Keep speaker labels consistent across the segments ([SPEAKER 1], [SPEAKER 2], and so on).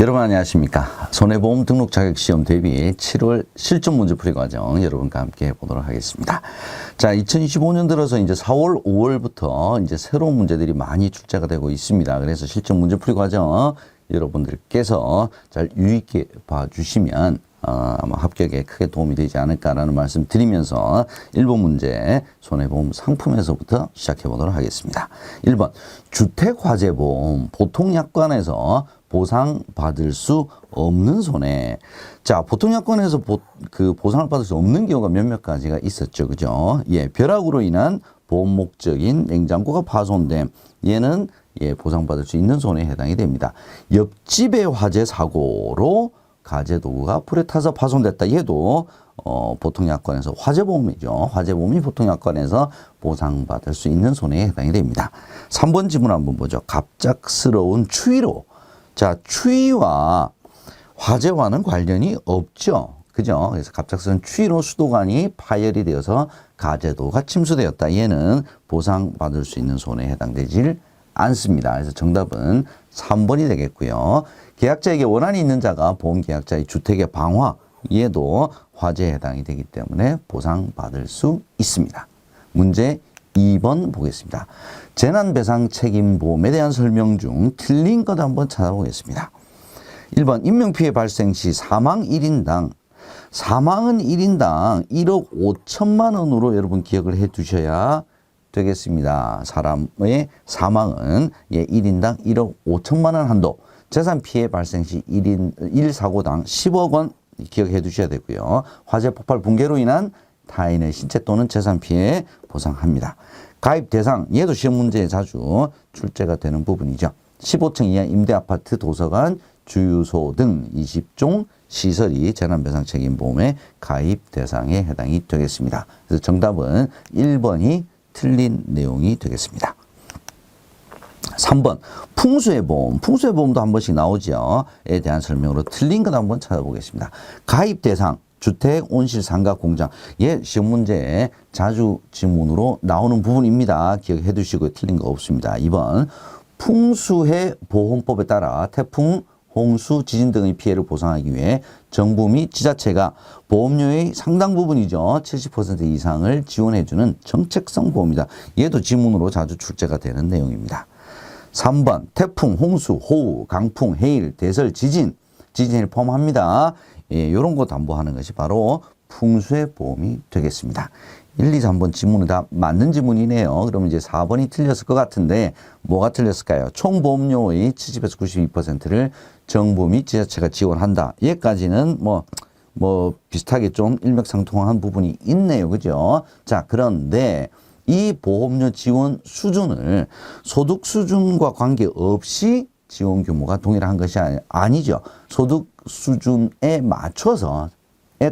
[SPEAKER 1] 여러분 안녕하십니까. 손해보험 등록 자격시험 대비 7월 실전 문제풀이 과정 여러분과 함께 해보도록 하겠습니다. 자, 2025년 들어서 이제 4월, 5월부터 이제 새로운 문제들이 많이 출제가 되고 있습니다. 그래서 실전 문제풀이 과정 여러분들께서 잘 유의있게 봐주시면 아마 합격에 크게 도움이 되지 않을까라는 말씀 드리면서 1번 문제 손해보험 상품에서부터 시작해 보도록 하겠습니다. 1번 주택화재보험 보통약관에서 보상받을 수 없는 손해. 자, 보통약관에서 보상을 받을 수 없는 경우가 몇몇 가지가 있었죠. 그죠? 예, 벼락으로 인한 보험 목적인 냉장고가 파손됨. 얘는 보상받을 수 있는 손해에 해당이 됩니다. 옆집의 화재 사고로 가재도구가 불에 타서 파손됐다. 얘도 보통약관에서 화재보험이죠. 화재보험이 보통약관에서 보상받을 수 있는 손해에 해당이 됩니다. 3번 지문 한번 보죠. 갑작스러운 추위로. 자, 추위와 화재와는 관련이 없죠. 그죠? 그래서 갑작스러운 추위로 수도관이 파열이 되어서 가재도가 침수되었다. 얘는 보상받을 수 있는 손해에 해당되질 않습니다. 그래서 정답은 3번이 되겠고요. 계약자에게 원한이 있는 자가 보험계약자의 주택의 방화, 얘도 화재에 해당이 되기 때문에 보상받을 수 있습니다. 문제 2번 보겠습니다. 재난배상책임보험에 대한 설명 중 틀린 것 한번 찾아보겠습니다. 1번 인명피해 발생 시 사망은 1인당 1억 5천만 원으로 여러분 기억을 해 두셔야 되겠습니다. 사람의 사망은 1인당 1억 5천만 원 한도. 재산피해 발생 시 1사고당 10억 원 기억해 두셔야 되고요. 화재 폭발 붕괴로 인한 타인의 신체 또는 재산 피해 보상합니다. 가입 대상, 얘도 시험 문제에 자주 출제가 되는 부분이죠. 15층 이하 임대아파트, 도서관, 주유소 등 20종 시설이 재난배상책임보험의 가입 대상에 해당이 되겠습니다. 그래서 정답은 1번이 틀린 내용이 되겠습니다. 3번 풍수의 보험, 풍수의 보험도 한 번씩 나오죠. 에 대한 설명으로 틀린 것 한번 찾아보겠습니다. 가입 대상, 주택, 온실, 상가, 공장. 시험 문제에 자주 지문으로 나오는 부분입니다. 기억해 두시고 틀린 거 없습니다. 2번 풍수해 보험법에 따라 태풍, 홍수, 지진 등의 피해를 보상하기 위해 정부 및 지자체가 보험료의 상당 부분이죠. 70% 이상을 지원해주는 정책성 보험이다. 얘도 지문으로 자주 출제가 되는 내용입니다. 3번 태풍, 홍수, 호우, 강풍, 해일, 대설, 지진을 포함합니다. 이런 거 담보하는 것이 바로 풍수의 보험이 되겠습니다. 1, 2, 3번 지문은 다 맞는 지문이네요. 그러면 이제 4번이 틀렸을 것 같은데 뭐가 틀렸을까요? 총 보험료의 70에서 92%를 정부 및 지자체가 지원한다. 얘까지는 뭐 비슷하게 좀 일맥상통한 부분이 있네요. 그죠? 자, 그런데 이 보험료 지원 수준을 소득 수준과 관계없이 지원 규모가 동일한 것이 아니죠. 소득 수준에 맞춰서에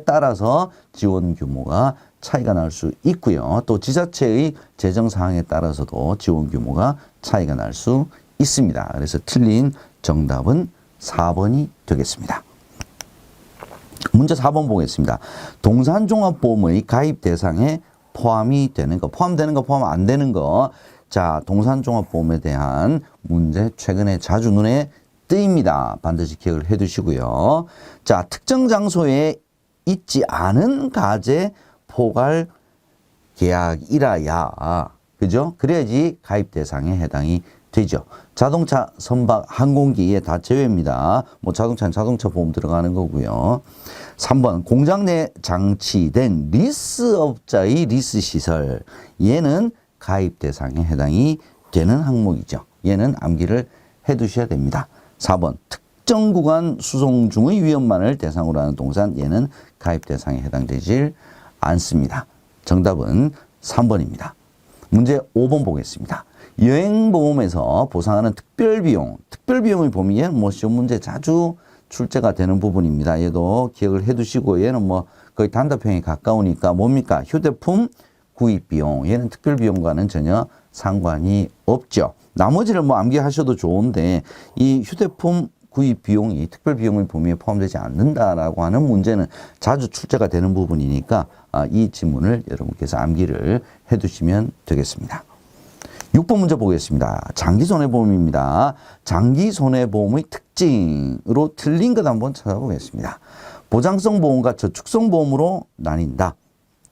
[SPEAKER 1] 따라서 지원 규모가 차이가 날 수 있고요. 또 지자체의 재정 상황에 따라서도 지원 규모가 차이가 날 수 있습니다. 그래서 틀린 정답은 4번이 되겠습니다. 문제 4번 보겠습니다. 동산종합보험의 가입 대상에 포함되는 거, 포함 안 되는 거. 자, 동산종합보험에 대한 문제 최근에 자주 눈에 띄입니다. 반드시 기억을 해 두시고요. 자, 특정 장소에 있지 않은 가재 포괄 계약이라야, 그죠? 그래야지 가입 대상에 해당이 되죠. 자동차, 선박, 항공기에 다 제외입니다. 자동차는 자동차 보험 들어가는 거고요. 3번 공장 내 장치된 리스업자의 리스시설. 얘는 가입 대상에 해당이 되는 항목이죠. 얘는 암기를 해 두셔야 됩니다. 4번 특정 구간 수송 중의 위험만을 대상으로 하는 동산. 얘는 가입 대상에 해당되질 않습니다. 정답은 3번입니다. 문제 5번 보겠습니다. 여행보험에서 보상하는 특별비용의 범위. 얘는 시험 문제 자주 출제가 되는 부분입니다. 얘도 기억을 해 두시고 얘는 거의 단답형에 가까우니까 뭡니까? 휴대폰 구입비용. 얘는 특별비용과는 전혀 상관이 없죠. 나머지를 암기하셔도 좋은데 이 휴대폰 구입 비용이 특별비용의 범위에 포함되지 않는다라고 하는 문제는 자주 출제가 되는 부분이니까 이 지문을 여러분께서 암기를 해 두시면 되겠습니다. 6번 문제 보겠습니다. 장기손해보험입니다. 장기손해보험의 특징 특징으로 틀린 것 한번 찾아보겠습니다. 보장성 보험과 저축성 보험으로 나뉜다.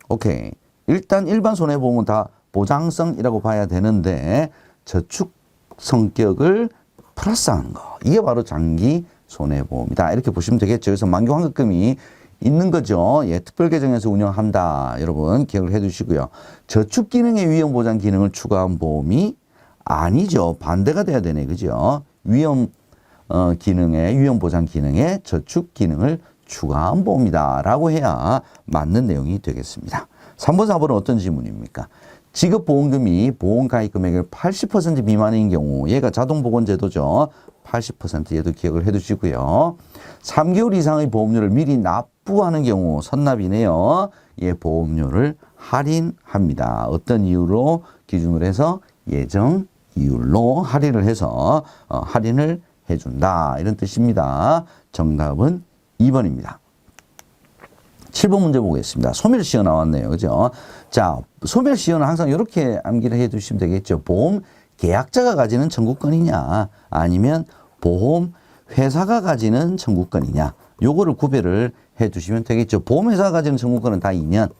[SPEAKER 1] 오케이. 일단 일반 손해보험은 다 보장성이라고 봐야 되는데 저축 성격을 플러스하는 거. 이게 바로 장기 손해보험이다. 이렇게 보시면 되겠죠. 그래서 만기 환급금이 있는 거죠. 예, 특별계정에서 운영한다. 여러분 기억을 해 두시고요. 저축 기능의 위험 보장 기능을 추가한 보험이 아니죠. 반대가 돼야 되네. 그죠? 위험 보장 기능에 저축 기능을 추가한 보험이다. 라고 해야 맞는 내용이 되겠습니다. 3번, 4번은 어떤 지문입니까? 지급보험금이 보험가입 금액의 80% 미만인 경우, 얘가 자동보건제도죠. 80% 얘도 기억을 해 두시고요. 3개월 이상의 보험료를 미리 납부하는 경우, 선납이네요. 예, 보험료를 할인합니다. 어떤 이유로 기준으로 해서 예정 이율로 할인을 해서 할인을 해준다. 이런 뜻입니다. 정답은 2번입니다. 7번 문제 보겠습니다. 소멸시효 나왔네요. 그죠? 자, 소멸시효는 항상 이렇게 암기를 해 두시면 되겠죠. 보험 계약자가 가지는 청구권이냐, 아니면 보험 회사가 가지는 청구권이냐, 요거를 구별을 해 두시면 되겠죠. 보험회사가 가지는 청구권은 다 2년,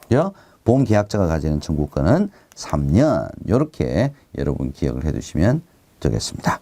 [SPEAKER 1] 그죠? 보험 계약자가 가지는 청구권은 3년. 이렇게 여러분 기억을 해 두시면 되겠습니다.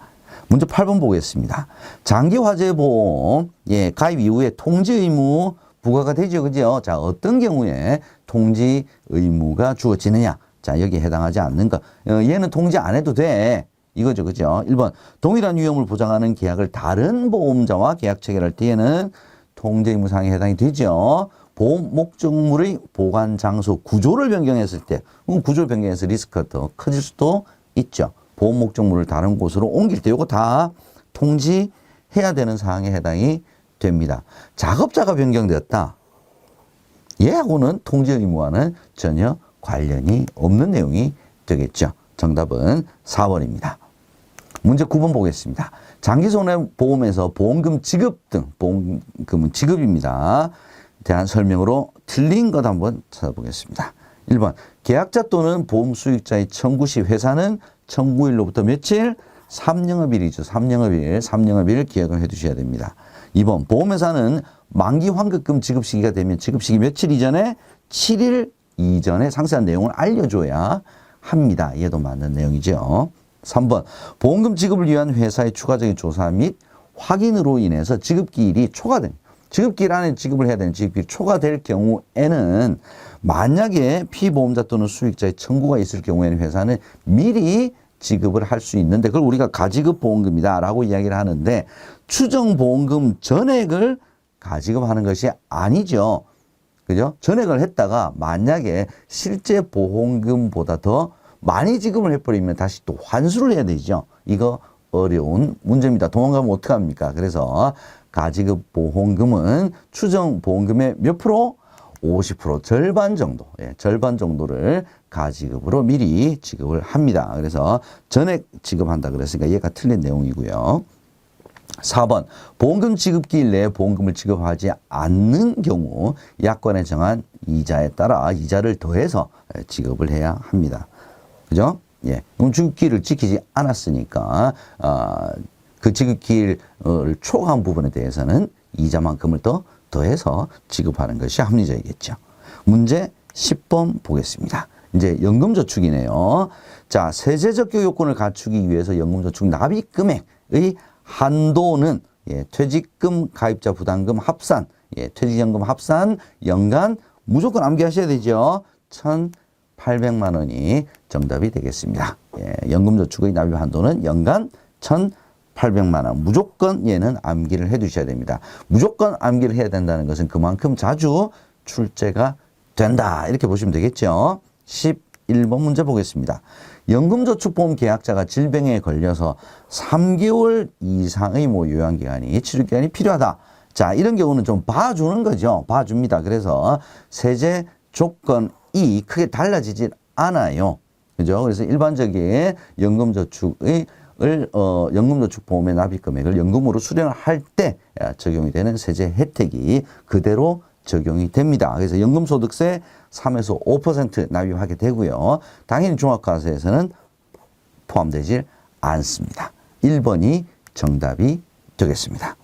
[SPEAKER 1] 문제 8번 보겠습니다. 장기화재보험, 예, 가입 이후에 통지 의무 부과가 되죠. 그죠? 자, 어떤 경우에 통지 의무가 주어지느냐. 자, 여기에 해당하지 않는 거. 얘는 통지 안 해도 돼. 이거죠. 그죠? 1번. 동일한 위험을 보장하는 계약을 다른 보험자와 계약 체결할 때에는 통지 의무 사항에 해당이 되죠. 보험 목적물의 보관 장소 구조를 변경했을 때, 구조를 변경해서 리스크가 더 커질 수도 있죠. 보험 목적물을 다른 곳으로 옮길 때 이거 다 통지해야 되는 사항에 해당이 됩니다. 작업자가 변경되었다. 얘하고는 통지 의무와는 전혀 관련이 없는 내용이 되겠죠. 정답은 4번입니다. 문제 9번 보겠습니다. 장기손해보험에서 보험금 지급 등 보험금은 지급입니다. 대한 설명으로 틀린 것 한번 찾아보겠습니다. 1번 계약자 또는 보험 수익자의 청구 시 회사는 청구일로부터 며칠? 3영업일이죠. 3영업일 기억을 해 두셔야 됩니다. 2번 보험회사는 만기 환급금 지급 시기가 되면 지급 시기 며칠 이전에 7일 이전에 상세한 내용을 알려줘야 합니다. 얘도 맞는 내용이죠. 3번 보험금 지급을 위한 회사의 추가적인 조사 및 확인으로 인해서 지급기일이 초과된 지급기일 안에 지급을 해야 되는 지급기일이 초과될 경우에는 만약에 피보험자 또는 수익자의 청구가 있을 경우에는 회사는 미리 지급을 할 수 있는데 그걸 우리가 가지급 보험금이다 라고 이야기를 하는데 추정 보험금 전액을 가지급하는 것이 아니죠. 그죠? 전액을 했다가 만약에 실제 보험금보다 더 많이 지급을 해버리면 다시 또 환수를 해야 되죠. 이거 어려운 문제입니다. 도망가면 어떡합니까? 그래서 가지급 보험금은 추정 보험금의 몇 프로? 50% 절반 정도, 예, 절반 정도를 가지급으로 미리 지급을 합니다. 그래서 전액 지급한다 그랬으니까 얘가 틀린 내용이고요. 4번 보험금 지급기일 내에 보험금을 지급하지 않는 경우 약관에 정한 이자에 따라 이자를 더해서 지급을 해야 합니다. 그죠? 예. 그럼 지급기일을 지키지 않았으니까 그 지급기일을 초과한 부분에 대해서는 이자만큼을 더해서 지급하는 것이 합리적이겠죠. 문제 10번 보겠습니다. 이제 연금저축이네요. 자, 세제적격 요건을 갖추기 위해서 연금저축 납입금액의 한도는 예, 퇴직금, 가입자 부담금 합산, 예, 퇴직연금 합산, 연간 무조건 암기하셔야 되죠. 1,800만 원이 정답이 되겠습니다. 예, 연금저축의 납입 한도는 연간 1,800만 원. 무조건 얘는 암기를 해 두셔야 됩니다. 무조건 암기를 해야 된다는 것은 그만큼 자주 출제가 된다. 이렇게 보시면 되겠죠. 11번 문제 보겠습니다. 연금저축보험 계약자가 질병에 걸려서 3개월 이상의 요양기간이 치료기간이 필요하다. 자, 이런 경우는 좀 봐주는 거죠. 봐줍니다. 그래서 세제 조건이 크게 달라지질 않아요. 그죠? 그래서 일반적인 연금저축보험의 납입금액을 연금으로 수령을 할 때 적용이 되는 세제 혜택이 그대로 적용이 됩니다. 그래서 연금소득세 3에서 5% 납입하게 되고요. 당연히 종합과세에서는 포함되지 않습니다. 1번이 정답이 되겠습니다.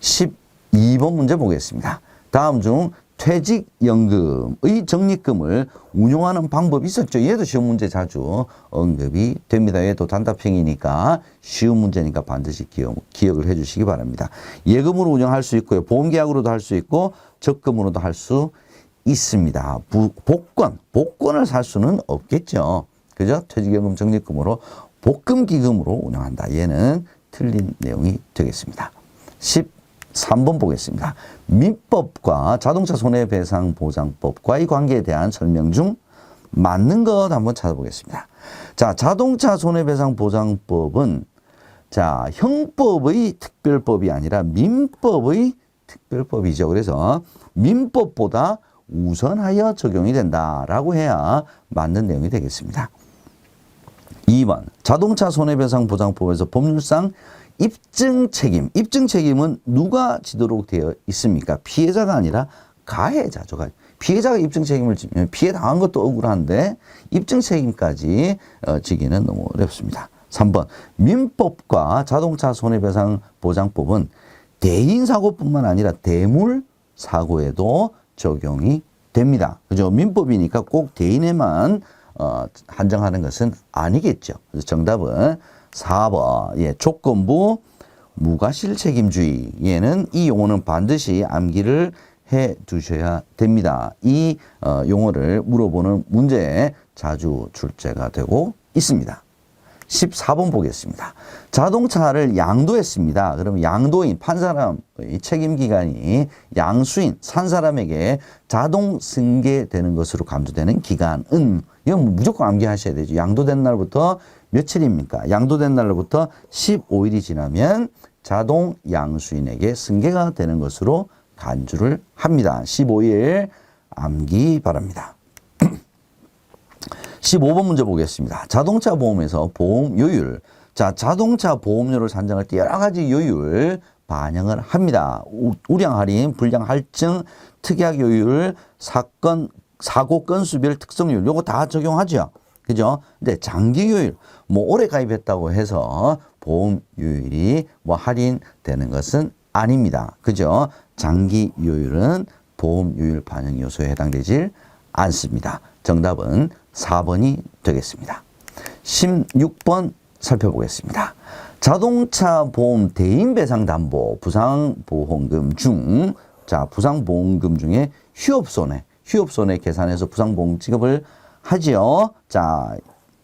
[SPEAKER 1] 12번 문제 보겠습니다. 다음 중 퇴직연금의 적립금을 운용하는 방법이 있었죠. 얘도 시험 문제 자주 언급이 됩니다. 얘도 단답형이니까 쉬운 문제니까 반드시 기억을 해 주시기 바랍니다. 예금으로 운영할 수 있고요. 보험계약으로도 할 수 있고 적금으로도 할 수 있습니다. 복권을 살 수는 없겠죠. 그죠? 퇴직연금 적립금으로 복금기금으로 운영한다. 얘는 틀린 내용이 되겠습니다. 13번 보겠습니다. 민법과 자동차 손해배상보장법과의 관계에 대한 설명 중 맞는 것 한번 찾아보겠습니다. 자, 자동차 손해배상보장법은 자, 형법의 특별법이 아니라 민법의 특별법이죠. 그래서 민법보다 우선하여 적용이 된다라고 해야 맞는 내용이 되겠습니다. 2번 자동차 손해배상보장법에서 법률상 입증 책임은 누가 지도록 되어 있습니까? 피해자가 아니라 가해자죠. 피해자가 입증 책임을 지면 피해 당한 것도 억울한데 입증 책임까지 지기는 너무 어렵습니다. 3번 민법과 자동차 손해배상보장법은 대인사고뿐만 아니라 대물사고에도 적용이 됩니다. 그죠? 민법이니까 꼭 대인에만 한정하는 것은 아니겠죠. 그래서 정답은 4번. 예, 조건부 무과실 책임주의. 얘는 이 용어는 반드시 암기를 해 두셔야 됩니다. 이 용어를 물어보는 문제에 자주 출제가 되고 있습니다. 14번 보겠습니다. 자동차를 양도했습니다. 그러면 양도인, 판 사람의 책임기간이 양수인, 산 사람에게 자동 승계되는 것으로 감도되는 기간은, 이건 무조건 암기하셔야 되죠. 양도된 날부터 며칠입니까? 양도된 날부터 15일이 지나면 자동 양수인에게 승계가 되는 것으로 간주를 합니다. 15일 암기 바랍니다. 15번 문제 보겠습니다. 자동차 보험에서 보험 요율. 자, 자동차 보험료를 산정할 때 여러 가지 요율 반영을 합니다. 우량 할인, 불량 할증, 특약 요율, 사고 건수별 특성률, 요거 다 적용하죠. 그죠? 근데 장기 요율, 뭐 오래 가입했다고 해서 보험 요율이 뭐 할인되는 것은 아닙니다. 그죠? 장기 요율은 보험 요율 반영 요소에 해당되질 않습니다. 정답은 4번이 되겠습니다. 16번 살펴보겠습니다. 자동차 보험 대인배상담보 부상보험금 중, 자, 부상보험금 중에 휴업손해 계산해서 부상보험 지급을 하지요. 자,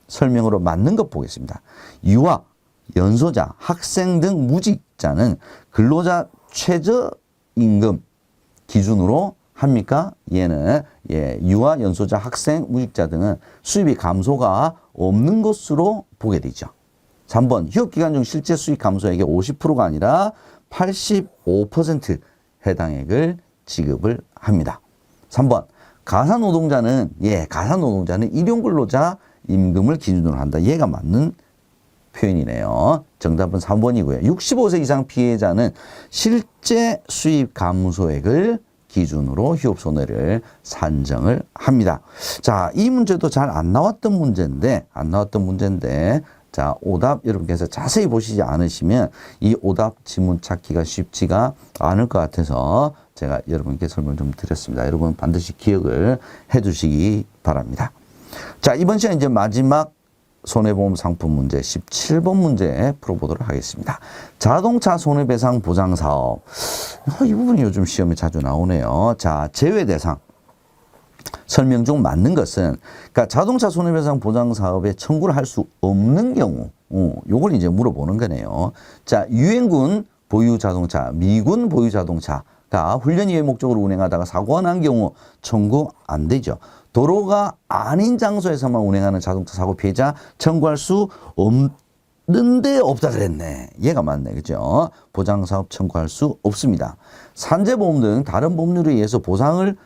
[SPEAKER 1] 설명으로 맞는 것 보겠습니다. 유아, 연소자, 학생 등 무직자는 근로자 최저임금 기준으로 합니까? 얘는 유아, 연소자, 학생, 무직자 등은 수입이 감소가 없는 것으로 보게 되죠. 3번 휴업기간 중 실제 수입 감소액의 50%가 아니라 85% 해당액을 지급을 합니다. 3번 가사노동자는 일용근로자 임금을 기준으로 한다. 얘가 맞는 표현이네요. 정답은 3번이고요. 65세 이상 피해자는 실제 수입 감소액을 기준으로 휴업손해를 산정을 합니다. 자, 이 문제도 잘 안 나왔던 문제인데, 자, 오답 여러분께서 자세히 보시지 않으시면 이 오답 지문 찾기가 쉽지가 않을 것 같아서 제가 여러분께 설명 좀 드렸습니다. 여러분 반드시 기억을 해 두시기 바랍니다. 자, 이번 시간 이제 마지막 손해보험 상품 문제 17번 문제 풀어보도록 하겠습니다. 자동차 손해배상 보장 사업. 이 부분이 요즘 시험에 자주 나오네요. 자, 제외 대상. 설명 중 맞는 것은, 그러니까 자동차 손해배상 보장 사업에 청구를 할 수 없는 경우, 요걸 이제 물어보는 거네요. 자, 유엔군 보유 자동차, 미군 보유 자동차가 훈련 이외 목적으로 운행하다가 사고가 난 경우 청구 안 되죠. 도로가 아닌 장소에서만 운행하는 자동차 사고 피해자 청구할 수 없는데 없다 그랬네. 얘가 맞네. 그죠? 보장사업 청구할 수 없습니다. 산재보험 등 다른 법률에 의해서 보상을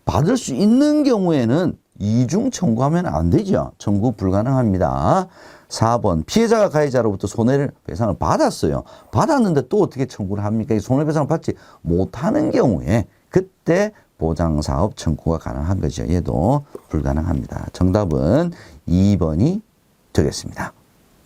[SPEAKER 1] 받을 수 있는 경우에는 이중 청구하면 안 되죠. 청구 불가능합니다. 4번 피해자가 가해자로부터 손해배상을 받았어요. 받았는데 또 어떻게 청구를 합니까? 손해배상을 받지 못하는 경우에 그때 보장사업 청구가 가능한 거죠. 얘도 불가능합니다. 정답은 2번이 되겠습니다.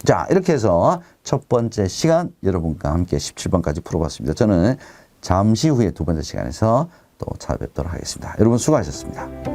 [SPEAKER 1] 자, 이렇게 해서 첫 번째 시간 여러분과 함께 17번까지 풀어봤습니다. 저는 잠시 후에 두 번째 시간에서 또 찾아뵙도록 하겠습니다. 여러분 수고하셨습니다.